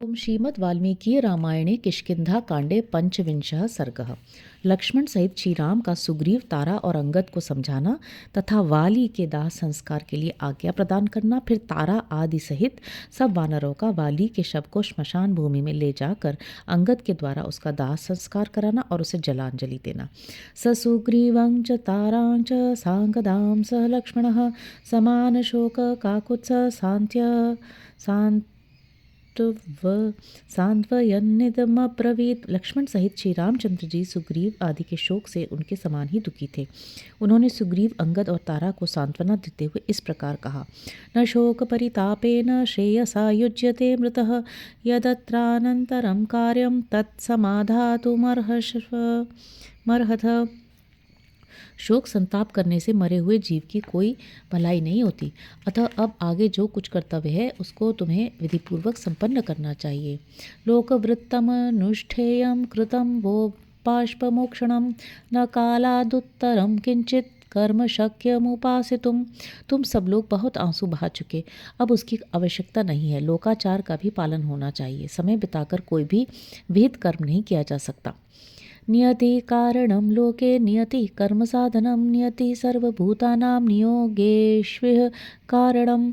ओम श्रीमद् वाल्मीकि रामायणे किष्किंधा कांडे पंचविंशः सर्गः। लक्ष्मण सहित श्री राम का सुग्रीव, तारा और अंगद को समझाना तथा वाली के दाह संस्कार के लिए आज्ञा प्रदान करना। फिर तारा आदि सहित सब वानरों का वाली के शव को श्मशान भूमि में ले जाकर अंगद के द्वारा उसका दाह संस्कार कराना और उसे जलांजलि देना। स सुग्रीवं च तारां च सांगदां स लक्ष्मणः समान शोक काकुत्स सांत्वयन्निदमब्रवीत। लक्ष्मण सहित श्री रामचंद्र जी सुग्रीव आदि के शोक से उनके समान ही दुखी थे। उन्होंने सुग्रीव, अंगद और तारा को सांत्वना देते हुए इस प्रकार कहा। न शोक परितापेन श्रेयसा युज्यते मृतः यदत्रानन्तरं कार्यं तत्समाधातुमर्हथ। शोक संताप करने से मरे हुए जीव की कोई भलाई नहीं होती, अतः अब आगे जो कुछ कर्तव्य है उसको तुम्हें विधिपूर्वक संपन्न करना चाहिए। लोकवृत्तम अनुष्ठेयम कृतम वो बाष्पमोक्षणम न कालादुत्तरम किंचित कर्म शक्यमुपासितुम। तुम सब लोग बहुत आंसू बहा चुके, अब उसकी आवश्यकता नहीं है। लोकाचार का भी पालन होना चाहिए। समय बिताकर कोई भी विहित कर्म नहीं किया जा सकता। नियति कारणं लोके नियति कर्म साधनम नियति सर्वभूतानां नियोगेष्विह कारणम।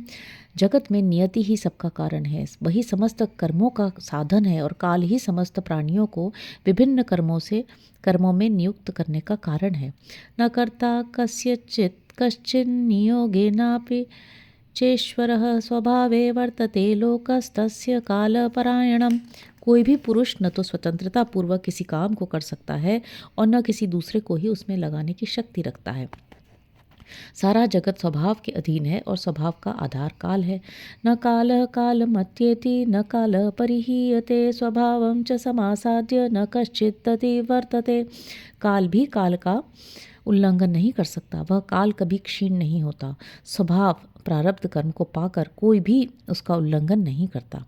जगत में नियति ही सबका कारण है, वही समस्त कर्मों का साधन है और काल ही समस्त प्राणियों को विभिन्न कर्मों में नियुक्त करने का कारण है। न कर्ता कस्यचित् कश्चिन् नियोगेनापि चेश्वरः स्वभावे वर्तते लोकस्तस्य कालपरायणम्। कोई भी पुरुष न तो स्वतंत्रता पूर्वक किसी काम को कर सकता है और न किसी दूसरे को ही उसमें लगाने की शक्ति रखता है। सारा जगत स्वभाव के अधीन है और स्वभाव का आधार काल है। न कालः कालमत्येति न कालः परिहीयते स्वभावं च समासाद्य न कश्चित् तति वर्तते। काल भी काल का उल्लंघन नहीं कर सकता, वह काल कभी क्षीण नहीं होता। स्वभाव प्रारब्ध कर्म को पाकर कोई भी उसका उल्लंघन नहीं करता।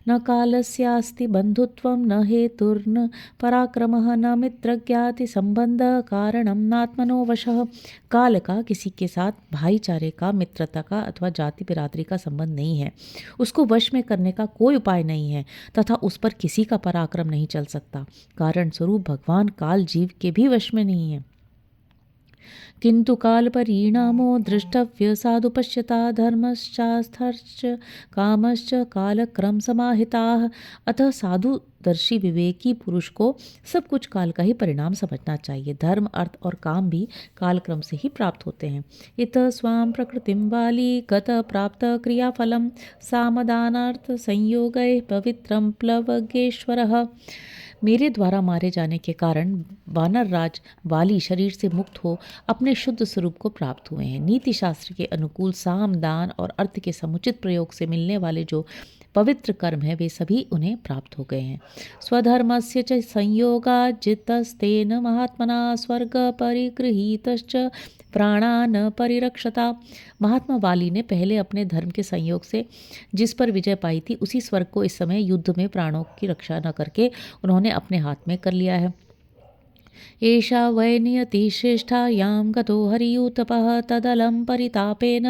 न कालस्यास्ति बंधुत्वं न हेतुर्न पराक्रमः न मित्रज्ञाति संबंध कारणं नात्मनो वशः। काल का किसी के साथ भाईचारे का, मित्रता का अथवा जाति बिरादरी का संबंध नहीं है। उसको वश में करने का कोई उपाय नहीं है तथा उस पर किसी का पराक्रम नहीं चल सकता। कारण स्वरूप भगवान काल जीव के भी वश में नहीं है। किंतु काल परिणामो द्रष्टव्य साधु पश्यता धर्मश्चास्थर्च कामश्च कालक्रम समाहिताः। अतः साधु दर्शी विवेकी पुरुष को सब कुछ काल का ही परिणाम समझना चाहिए। धर्म, अर्थ और काम भी कालक्रम से ही प्राप्त होते हैं। इत स्वाम प्रकृतिम वाली गत प्राप्त क्रियाफलम सामदानार्थ संयोगै पवित्रम प्लवगेश्वरः। मेरे द्वारा मारे जाने के कारण वानर राज वाली शरीर से मुक्त हो अपने शुद्ध स्वरूप को प्राप्त हुए हैं। नीति शास्त्र के अनुकूल साम, दान और अर्थ के समुचित प्रयोग से मिलने वाले जो पवित्र कर्म है वे सभी उन्हें प्राप्त हो गए हैं। स्वधर्मस्य च संयोगाजितस्तेन महात्मना स्वर्ग परिगृहीतश्च प्राणान परिरक्षता। महात्मा वाली ने पहले अपने धर्म के संयोग से जिस पर विजय पाई थी उसी स्वर्ग को इस समय युद्ध में प्राणों की रक्षा न करके उन्होंने अपने हाथ में कर लिया है। एषा वै नियति श्रेष्ठा यां गतो हरियूतपः तदलं परितापेन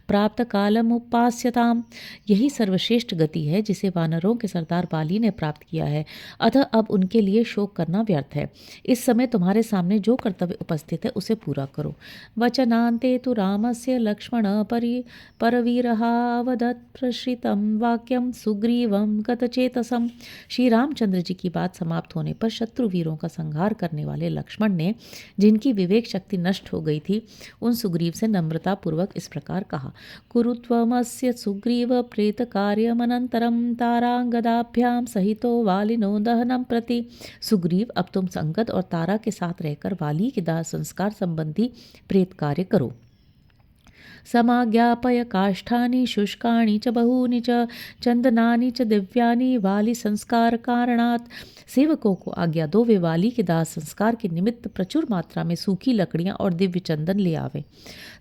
प्राप्त कालमुपास्यताम्। यही सर्वश्रेष्ठ गति है जिसे वानरों के सरदार वाली ने प्राप्त किया है, अतः अब उनके लिए शोक करना व्यर्थ है। इस समय तुम्हारे सामने जो कर्तव्य उपस्थित है उसे पूरा करो। वचनान्ते तु रामस्य लक्ष्मण परवीरहावदत् प्रश्रितं वाक्यं सुग्रीवं गतचेतसम्। श्री रामचंद्र जी की बात समाप्त होने पर शत्रु वीरों का संहार करने वाले लक्ष्मण ने, जिनकी विवेक शक्ति नष्ट हो गई थी, उन सुग्रीव से नम्रता पूर्वक इस प्रकार कहा। कुरुत्वमस्य सुग्रीव प्रेत कार्यमनंतरम तारांगदाभ्याम सहितो वालिनो दहनम प्रति। सुग्रीव, अब तुम संगत और तारा के साथ रहकर वाली के दाह संस्कार संबंधी प्रेत कार्य करो। समाज्ञापय काष्ठानि शुष्कानि च बहूनि च चंदनानि च दिव्यानि वाली संस्कार कारणात्। सेवकों को आज्ञा दो वे वाली के दाह संस्कार के निमित्त प्रचुर मात्रा में सूखी लकड़ियां और दिव्य चंदन ले आवे।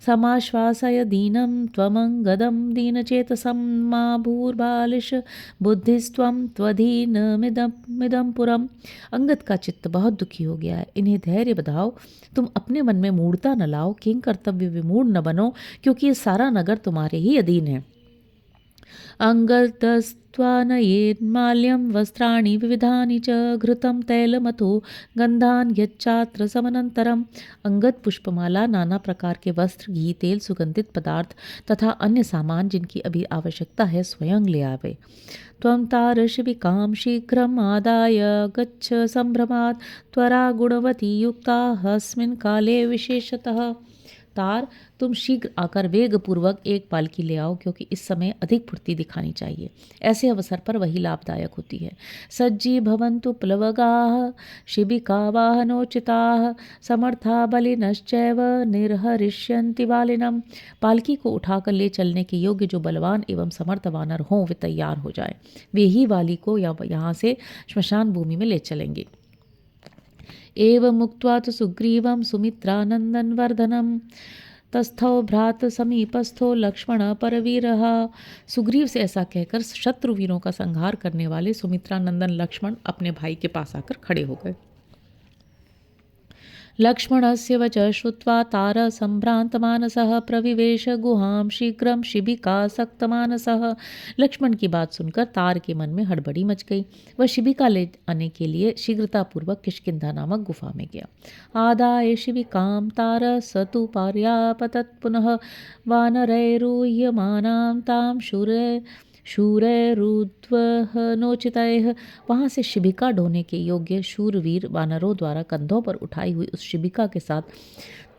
समाश्वासय दीनं त्वमंगदं दीनचेतसं मा भूर्बालिश बुद्धिस्त्वं त्वधीनमिदं पुरम्। अंगद का चित्त बहुत दुखी हो गया है, इन्हें धैर्य बधाओ। तुम अपने मन में मूढ़ता न लाओ, किंग कर्तव्य विमूढ़ न बनो, क्योंकि ये सारा नगर तुम्हारे ही अधीन है। अङ्गदस्त्वानयेन्माल्यं वस्त्राणि विविधानि च घृतं तैलमथो गन्धान् यच्चात्र समनन्तरम। अंगद पुष्पमाला, नाना प्रकार के वस्त्र, घी, तेल, सुगंधित पदार्थ तथा अन्य सामान जिनकी अभी आवश्यकता है स्वयं ले आवे। त्वं तारशिबिकां शीघ्रम् आदाय गच्छ संभ्रमात् त्वरा गुणवती युक्ता अस्मिन् काले विशेषतः। तार, तुम शीघ्र आकर वेग पूर्वक एक पालकी ले आओ, क्योंकि इस समय अधिक फुर्ती दिखानी चाहिए। ऐसे अवसर पर वही लाभदायक होती है। सज्जी भवन्तु प्लवगाः शिबिका वाहनोचिताः समर्था बलिनश्चैव निर्हरिष्यन्ति वालिनम। पालकी को उठाकर ले चलने के योग्य जो बलवान एवं समर्थ वानर हों वे तैयार हो जाए, वे ही वाली को यहाँ से श्मशान भूमि में ले चलेंगे। एवमुक्त्वा तु सुग्रीवं सुमित्रानन्दनवर्धनं तस्थौ भ्रात समीपस्थो लक्ष्मण परवीरः। सुग्रीव से ऐसा कहकर शत्रुवीरों का संहार करने वाले सुमित्रानंदन लक्ष्मण अपने भाई के पास आकर खड़े हो गए। लक्ष्मणस्य वचः श्रुत्वा तारसम्भ्रान्तमानसः प्रविवेश गुहां शीघ्रं शिबिकासक्तमानसः। लक्ष्मण की बात सुनकर तार के मन में हड़बड़ी मच गई। वह शिबिका ले आने के लिए शीघ्रतापूर्वक किष्किंधा नामक गुफा में गया। आदाय शिबिकां तार स तु पर्यापतत् पुनः वानरैरूह्यमानां तां शूरैरुध्वहनोचितैः। वहाँ से शिबिका ढोने के योग्य शूरवीर वानरों द्वारा कंधों पर उठाई हुई उस शिबिका के साथ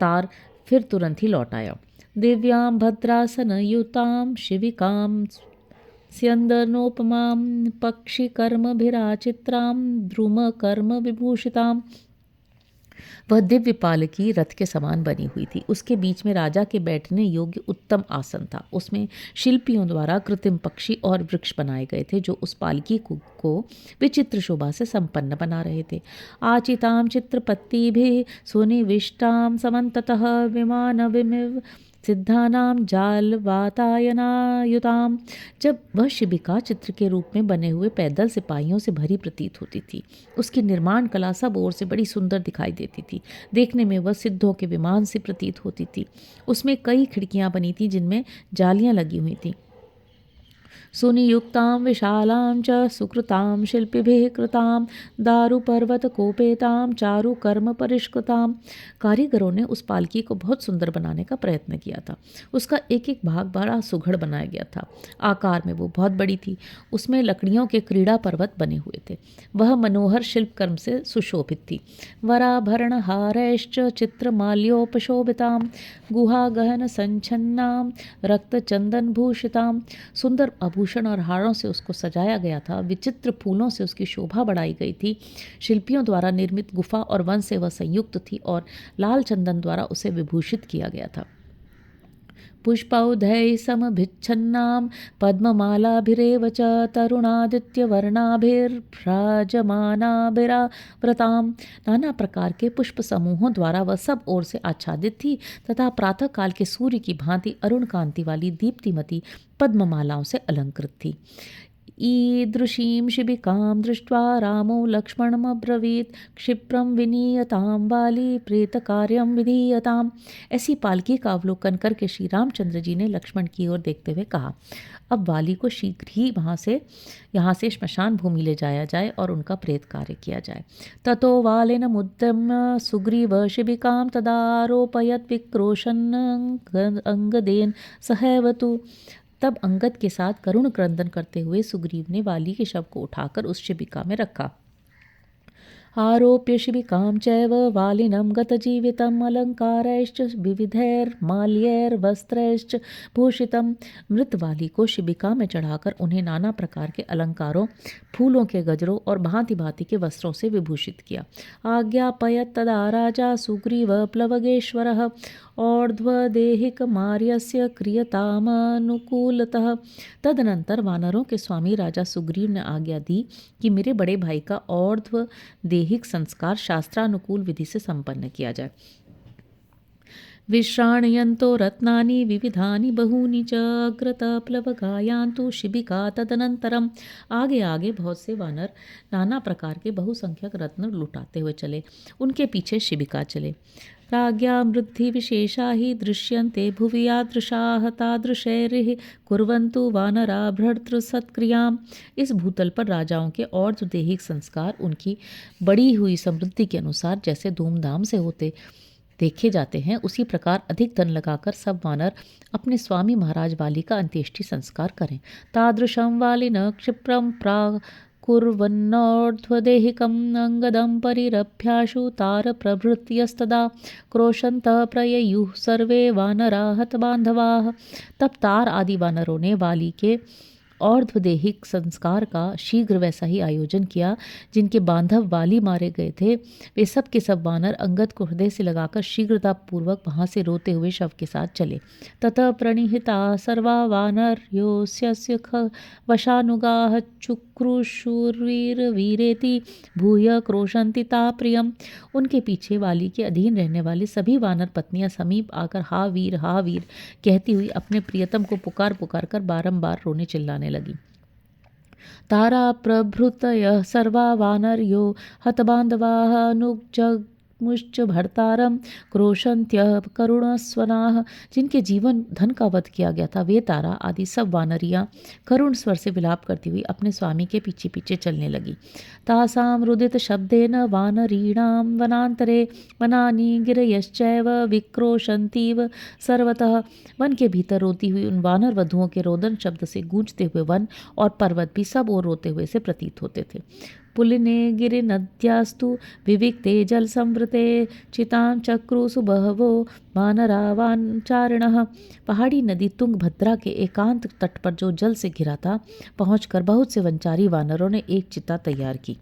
तार फिर तुरंत ही लौट आया। दिव्यां भद्रासनयुतां शिबिकां स्यन्दनोपमां पक्षिकर्मभिराचित्रां द्रुमकर्म विभूषितां। वह दिव्य पालकी रथ के समान बनी हुई थी। उसके बीच में राजा के बैठने योग्य उत्तम आसन था। उसमें शिल्पियों द्वारा कृत्रिम पक्षी और वृक्ष बनाए गए थे जो उस पालकी को विचित्र शोभा से संपन्न बना रहे थे। आचिताम चित्रपत्तिभिः सुनिविष्टाम समन्ततः विमानविमिव सिद्धानाम जाल वातायनायुताम। जब वह शिबिका चित्र के रूप में बने हुए पैदल सिपाहियों से भरी प्रतीत होती थी। उसकी निर्माण कला सब ओर से बड़ी सुंदर दिखाई देती थी। देखने में वह सिद्धों के विमान से प्रतीत होती थी। उसमें कई खिड़कियां बनी थी जिनमें जालियां लगी हुई थीं। सुनियुक्तां विशालां च सुकृतां शिल्पिभिः कृतां दारुपर्वतकोपेतां चारुकर्म परिष्कृतां। कारीगरों ने उस पालकी को बहुत सुंदर बनाने का प्रयत्न किया था। उसका एक एक भाग बड़ा सुघड़ बनाया गया था। आकार में वो बहुत बड़ी थी। उसमें लकड़ियों के क्रीड़ा पर्वत बने हुए थे। वह मनोहर शिल्पकर्म से सुशोभित थी। वराभरणहारैश्च चित्रमाल्योपशोभितां गुहागहन संच्छन्नां रक्तचंदनभूषितां। सुंदर आभूषण और हारों से उसको सजाया गया था। विचित्र फूलों से उसकी शोभा बढ़ाई गई थी। शिल्पियों द्वारा निर्मित गुफा और वन से वह संयुक्त थी और लाल चंदन द्वारा उसे विभूषित किया गया था। पुष्पौधैः समभिच्छन्नां पद्ममालाभिरेव च तरुणादित्यवर्णाभिर्भ्राजमानाभिरावृतां। नाना प्रकार के पुष्प समूहों द्वारा वह सब ओर से आच्छादित थी तथा प्रातःकाल के सूर्य की भांति अरुण कांति वाली दीप्तिमती पद्ममालाओं से अलंकृत थी। ईदृशीं शिबिकां दृष्ट्वा रामो लक्ष्मणमब्रवीत् क्षिप्रं विनीयतां वाली प्रेतकार्यं विधीयताम्। ऐसी पालकी का अवलोकन करके श्री रामचंद्र जी ने लक्ष्मण की ओर देखते हुए कहा, अब वाली को शीघ्र ही यहाँ से श्मशान भूमि ले जाया जाए और उनका प्रेत कार्य किया जाए। ततो वालिन मुद्यम्य सुग्रीव शिबिकां तदारोपयत् विक्रोशन अंगदेन सहैवतु। तब अंगद के साथ करुण क्रंदन करते हुए सुग्रीव ने वाली के शव को उठाकर उस शिबिका में रखा। आरोप्य शिबिकां चैव वालिनं गतजीवितम् अलङ्कारैश्च विविधैर्माल्यैर्वस्त्रैश्च भूषितम्। मृत वाली को शिबिका में चढ़ाकर उन्हें नाना प्रकार के अलंकारों, फूलों के गजरों और भांति भांति के वस्त्रों से विभूषित किया। आज्ञापयत् तदा राजा सुग्रीव प्लवगेश्वरः और्ध्वदेहिकमार्यस्य क्रियतामनुकूलतः। तदनंतर वानरों के स्वामी राजा सुग्रीव ने आज्ञा दी कि मेरे बड़े भाई का और्ध्व देहिक संस्कार शास्त्रानुकूल विधि से संपन्न किया जाए। विश्राणयन्तो रत्नानि विविधानि बहूनि च अग्रतप्लवगायान्तु शिबिका। तदनंतरम आगे आगे बहुत से वानर नाना प्रकार के बहुसंख्यक रत्न लुटाते हुए चले। उनके पीछे शिबिका चले। राज्ञा वृद्धि विशेषा ही दृश्यन्ते भुवि यादृशाः तादृशैरिः कुर्वन्तु वानरा भर्तृसत्क्रियाम्। इस भूतल पर राजाओं के और्ध्वदेहिक संस्कार उनकी बढ़ी हुई समृद्धि के अनुसार जैसे धूमधाम से होते देखे जाते हैं, उसी प्रकार अधिक धन लगाकर सब वानर अपने स्वामी महाराज वाली का अंत्येष्टि संस्कार करें। तादृशं वालिन क्षिप्रं कुर्वन्नौर्ध्वदेहिकम् अंगदं परिरभ्याशु तार प्रभृत्यस्तदा क्रोशन्तः प्रययुः सर्वे वानरा हतबान्धवाः। तब तार आदि वानरों ने वाली के और्ध्वदेहिक संस्कार का शीघ्र वैसा ही आयोजन किया जिनके बांधव वाली मारे गए थे। वे सब के सब वानर अंगद को हृदय से लगाकर शीघ्रतापूर्वक वहां से रोते हुए शव के साथ चले। ततः प्रणिहिता सर्वा वानर्योऽस्य वशानुगाः चुक्रुशूरवीरवीरेति भूय क्रोशन्ति ता प्रियम। उनके पीछे वाली के अधीन रहने वाली सभी वानर पत्नियां समीप आकर हा वीर कहती हुई अपने प्रियतम को पुकार पुकार कर बारंबार रोने चिल्लाने लगी। तारा प्रभृतयः सर्वा वानर्यो हतबान्धवाः अनुजग्मुश्च भर्तारं क्रोशन्त्यः करुणस्वनाः। जिनके जीवन धन का वध किया गया था वे तारा आदि सब वानरियां करुण स्वर से विलाप करती हुई अपने स्वामी के पीछे पीछे चलने लगी। तासां रुदित शब्देन वानरीणां वनांतरे वनानि गिरयश्चैव विक्रोशन्तीव सर्वतः। वन के भीतर रोती हुई उन वानर वधुओं के रोदन शब्द से गूंजते हुए वन और पर्वत भी सब ओर रोते हुए से प्रतीत होते थे। पुलिने गिरिनद्यास्तु विविक्ते जल संवृते चितां चक्रुषु बहवो वानरावानचारिणः। पहाड़ी नदी तुंगभद्रा के एकांत तट पर जो जल से घिरा था पहुंचकर बहुत से वनचारी वानरों ने एक चिता तैयार की।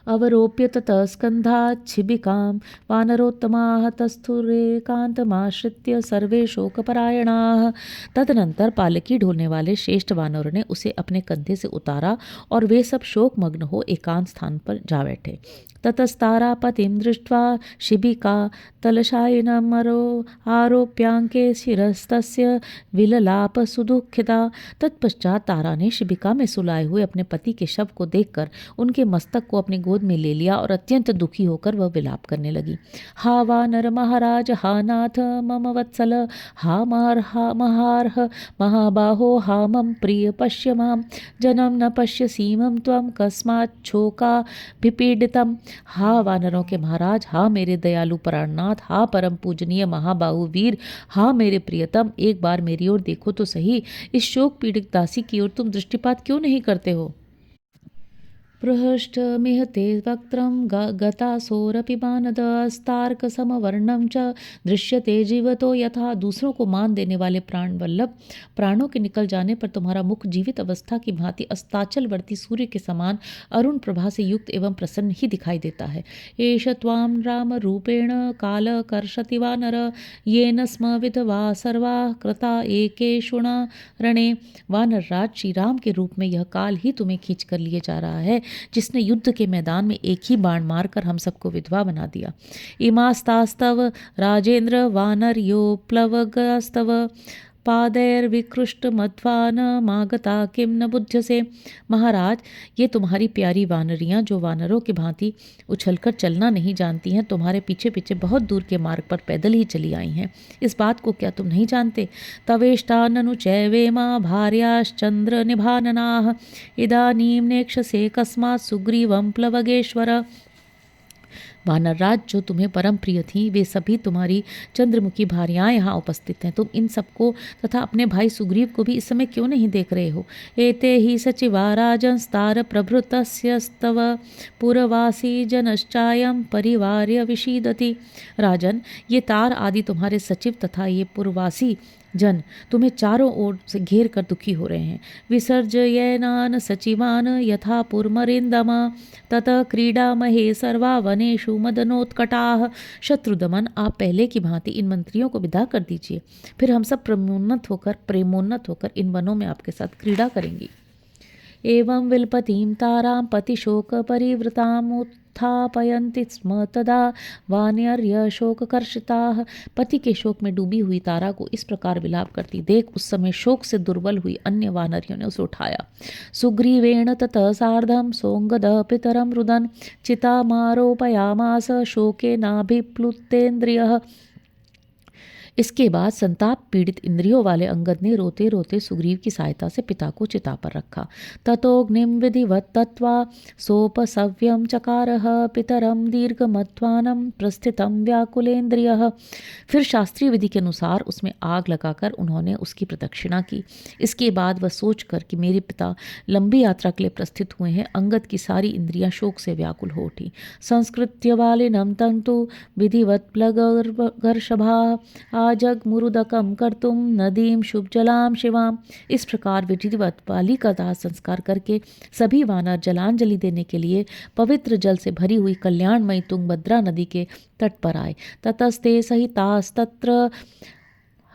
अवरोप्य ततः स्कन्धाच्छिबिकां वानरोत्तमाः तस्थुरेकान्तमाश्रित्य सर्वे शोकपरायणाः। तदनंतर पालकी ढोलने वाले श्रेष्ठ वानरों ने उसे अपने कंधे से उतारा और वे सब शोकमग्न हो एकांत स्थान पर जा बैठे। ततस्तारापतिं दृष्ट्वा शिबिका तलशायिनमरो आरोप्यांके शिरस्तस्य विललाप सुदुःखिता। तत्पश्चात तारा ने शिबिका में सुलाए हुए अपने पति के शव को देखकर उनके मस्तक को अपनी गोद में ले लिया और अत्यंत दुखी होकर वह विलाप करने लगी। हा वानर महाराज, हा नाथ मम वत्सल, हा महार्ह महाबाहो, हा मम प्रिय पश्य मां जनम न पश्य सीमं त्वं कस्माच्छोका विपीडितम्। हा वानरों के महाराज, हा मेरे दयालु प्राणनाथ, हा परम पूजनीय महाबाहु वीर, हा मेरे प्रियतम, एक बार मेरी ओर देखो तो सही। इस शोक पीड़ित दासी की ओर तुम दृष्टिपात क्यों नहीं करते हो? पृष्ठमिहते वक्त्रं गतासोरपि मानदस्तार्कसमवर्णं च दृश्यते जीवतो यथा। दूसरों को मान देने वाले प्राण वल्लभ, प्राणों के निकल जाने पर तुम्हारा मुख जीवित अवस्था की भांति अस्ताचलवर्ती सूर्य के समान अरुण प्रभा से युक्त एवं प्रसन्न ही दिखाई देता है। एष त्वां राम रूपेण काल कर्षति वानर, येन स्म विधवा सर्वा कृता एकेषुणा रणे। वानर राज, श्री राम के रूप में यह काल ही तुम्हें खींच कर लिए जा रहा है, जिसने युद्ध के मैदान में एक ही बाण मारकर हम सबको विधवा बना दिया। इमास्तास्तव राजेंद्र वानर्योप्लवगस्तव पादैर्विकृष्ट मध्वान मागता किम न बुध्यसे। महाराज, ये तुम्हारी प्यारी वानरियां जो वानरों की भांति उछलकर चलना नहीं जानती हैं, तुम्हारे पीछे पीछे बहुत दूर के मार्ग पर पैदल ही चली आई हैं। इस बात को क्या तुम नहीं जानते? तवेष्टाननु चैवेमा भार्याश्चंद्र निभाननाः इदानीं नेक्षसे कस्मात् सुग्रीवं प्लवगेश्वर। वानरराज, जो तुम्हें परम प्रिय थीं, वे सभी तुम्हारी चंद्रमुखी भार्याएं यहाँ उपस्थित हैं। तुम इन सबको तथा अपने भाई सुग्रीव को भी इस समय क्यों नहीं देख रहे हो? एते ही सचिवा राजंस्तार प्रभृतस्यस्तव पुरवासी जनश्चायं परिवार्य विषीदति। राजन, ये तार आदि तुम्हारे सचिव तथा ये पुरवासी जन तुम्हें चारों ओर से घेर कर दुखी हो रहे हैं। विसर्जयनान सचिवान यथा पुरमरिंदम ततः क्रीडामहे सर्वा वनेषु मदनोत्कटाः। शत्रुदमन, आप पहले की भांति इन मंत्रियों को विदा कर दीजिए, फिर हम सब प्रेमोन्नत होकर इन वनों में आपके साथ क्रीड़ा करेंगी। एवं विलपतिं तारां पतिशोक परिवृतां उत्थापयन्ति स्म तदा वानर्य शोककर्षिताः। पति के शोक में डूबी हुई तारा को इस प्रकार विलाप करती देख उस समय शोक से दुर्बल हुई अन्य वानरियों ने उसे उठाया। सुग्रीवेण ततः सार्धं सोऽङ्गदः पितरं रुदन् चितामारोपयामास शोकेनाभिप्लुतेन्द्रियः। इसके बाद संताप पीड़ित इंद्रियों वाले अंगद ने रोते रोते सुग्रीव की सहायता से पिता को चिता पर रखा। ततोऽग्निं विधिवत् तत्वा सोपसव्यं चकारः पितरं दीर्घमध्वानं प्रस्थितं व्याकुलेन्द्रियः। फिर शास्त्रीय विधि के अनुसार उसमें आग लगाकर उन्होंने उसकी प्रदक्षिणा की। इसके बाद वह सोचकर कि मेरे पिता लंबी यात्रा के लिए प्रस्थित हुए हैं, अंगद की सारी इंद्रियां शोक से व्याकुल हो उठी। संस्कृत्य वालिनं तन्तु विधिवत् प्लगर्षभा जगमुरुदकं कर्तुं नदीं शुभजलां शिवाम। इस प्रकार विधिवत बाली का दाह संस्कार करके सभी वानर जलांजलि देने के लिए पवित्र जल से भरी हुई कल्याणमयी तुंगभद्रा नदी के तट पर आए। ततस्ते सहितास्तत्र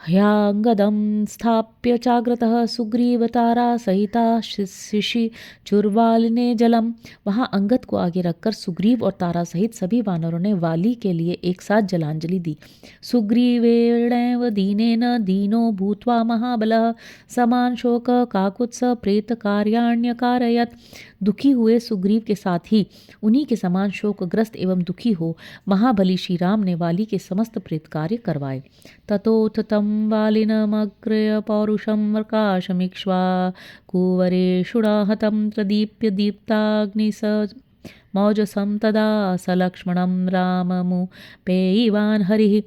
ह्याङ्गदं स्थाप्य चाग्रतः सुग्रीवतारा सहिता शिशिचुर्वालिने जलम। वहाँ अंगद को आगे रखकर सुग्रीव और तारा सहित सभी वानरों ने वाली के लिए एक साथ जलांजलि दी। सुग्रीवेणैव दीनेन दीनो भूत्वा महाबलः समान शोक काकुत्स प्रेत कार्याण्यकारयत्। दुखी हुए सुग्रीव के साथ ही उन्हीं के समान शोकग्रस्त एवं दुखी हो महाबली श्री राम ने वाली के समस्त प्रेत कार्य करवाए। ततोऽथ तं वालिनमग्रय पौरुषं प्रकाशमीक्ष्वा कुवरेषुणा हतं प्रदीप्य दीप्ताग्निस मौजसं तदा सलक्ष्मणं राममुपेयिवान् हरिः।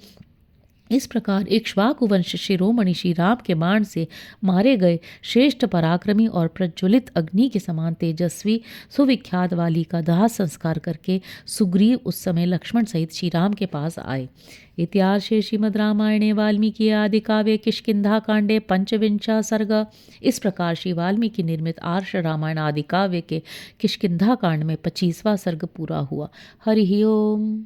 इस प्रकार इक्ष्वाकु वंश शिरोमणि श्री राम के बाण से मारे गए श्रेष्ठ पराक्रमी और प्रज्वलित अग्नि के समान तेजस्वी सुविख्यात वाली का दाह संस्कार करके सुग्रीव उस समय लक्ष्मण सहित श्री राम के पास आए। इतिहासे श्रीमद् रामायणे वाल्मीकि आदि काव्ये किष्किंधा कांडे पंचविंशा सर्ग। इस प्रकार श्री वाल्मीकि निर्मित आर्ष रामायण आदि काव्य के किष्किंधा कांड में 25वां सर्ग पूरा हुआ। हरि ओम।